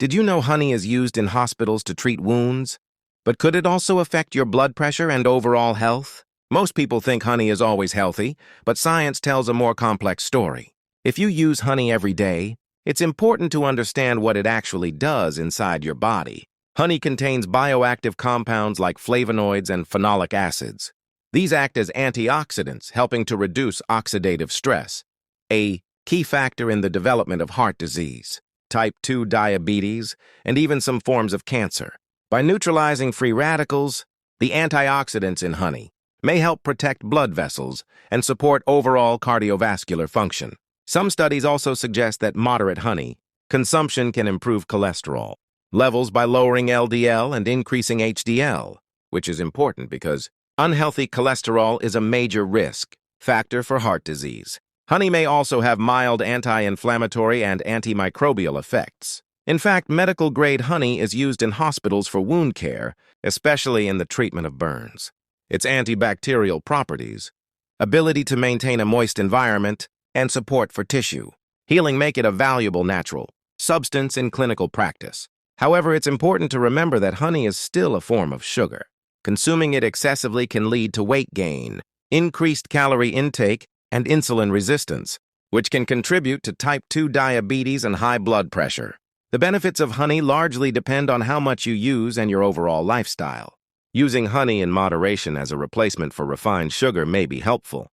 Did you know honey is used in hospitals to treat wounds? But could it also affect your blood pressure and overall health? Most people think honey is always healthy, but science tells a more complex story. If you use honey every day, it's important to understand what it actually does inside your body. Honey contains bioactive compounds like flavonoids and phenolic acids. These act as antioxidants, helping to reduce oxidative stress, a key factor in the development of heart disease, type 2 diabetes, and even some forms of cancer. By neutralizing free radicals, the antioxidants in honey may help protect blood vessels and support overall cardiovascular function. Some studies also suggest that moderate honey consumption can improve cholesterol levels by lowering LDL and increasing HDL, which is important because unhealthy cholesterol is a major risk factor for heart disease. Honey may also have mild anti-inflammatory and antimicrobial effects. In fact, medical-grade honey is used in hospitals for wound care, especially in the treatment of burns. Its antibacterial properties, ability to maintain a moist environment, and support for tissue healing make it a valuable natural substance in clinical practice. However, it's important to remember that honey is still a form of sugar. Consuming it excessively can lead to weight gain, increased calorie intake, and insulin resistance, which can contribute to type 2 diabetes and high blood pressure. The benefits of honey largely depend on how much you use and your overall lifestyle. Using honey in moderation as a replacement for refined sugar may be helpful,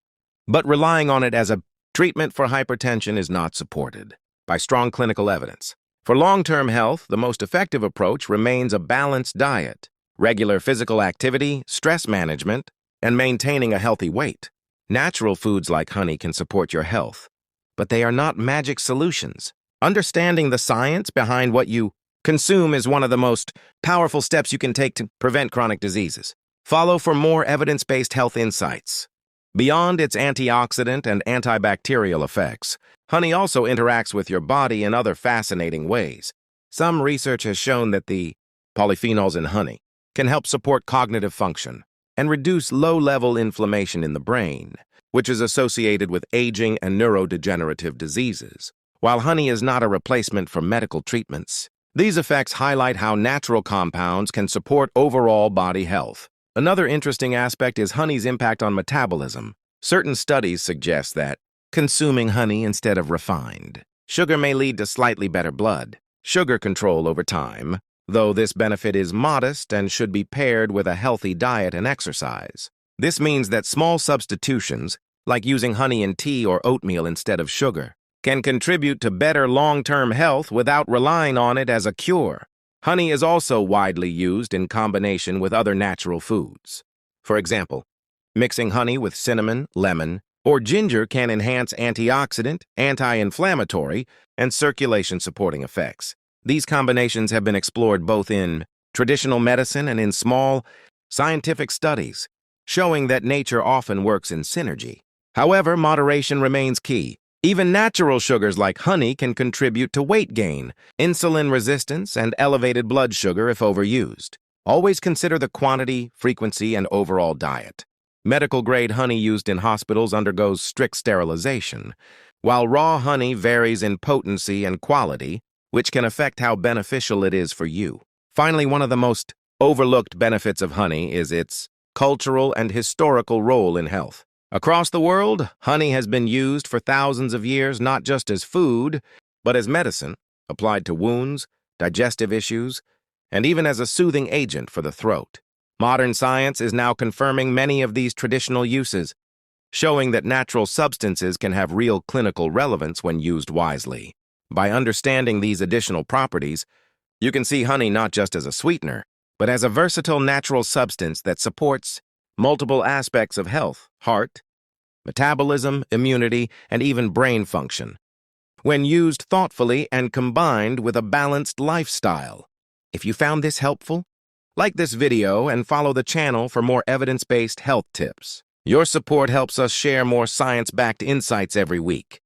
but relying on it as a treatment for hypertension is not supported by strong clinical evidence. For long-term health, the most effective approach remains a balanced diet, regular physical activity, stress management, and maintaining a healthy weight. Natural foods like honey can support your health, but they are not magic solutions. Understanding the science behind what you consume is one of the most powerful steps you can take to prevent chronic diseases. Follow for more evidence-based health insights. Beyond its antioxidant and antibacterial effects, honey also interacts with your body in other fascinating ways. Some research has shown that the polyphenols in honey can help support cognitive function and reduce low-level inflammation in the brain, which is associated with aging and neurodegenerative diseases. While honey is not a replacement for medical treatments, these effects highlight how natural compounds can support overall body health. Another interesting aspect is honey's impact on metabolism. Certain studies suggest that consuming honey instead of refined sugar may lead to slightly better blood sugar control over time, though this benefit is modest and should be paired with a healthy diet and exercise. This means that small substitutions, like using honey in tea or oatmeal instead of sugar, can contribute to better long-term health without relying on it as a cure. Honey is also widely used in combination with other natural foods. For example, mixing honey with cinnamon, lemon, or ginger can enhance antioxidant, anti-inflammatory, and circulation-supporting effects. These combinations have been explored both in traditional medicine and in small, scientific studies, showing that nature often works in synergy. However, moderation remains key. Even natural sugars like honey can contribute to weight gain, insulin resistance, and elevated blood sugar if overused. Always consider the quantity, frequency, and overall diet. Medical-grade honey used in hospitals undergoes strict sterilization, while raw honey varies in potency and quality, which can affect how beneficial it is for you. Finally, one of the most overlooked benefits of honey is its cultural and historical role in health. Across the world, honey has been used for thousands of years not just as food, but as medicine, applied to wounds, digestive issues, and even as a soothing agent for the throat. Modern science is now confirming many of these traditional uses, showing that natural substances can have real clinical relevance when used wisely. By understanding these additional properties, you can see honey not just as a sweetener, but as a versatile natural substance that supports multiple aspects of health, heart, metabolism, immunity, and even brain function, when used thoughtfully and combined with a balanced lifestyle. If you found this helpful, like this video and follow the channel for more evidence-based health tips. Your support helps us share more science-backed insights every week.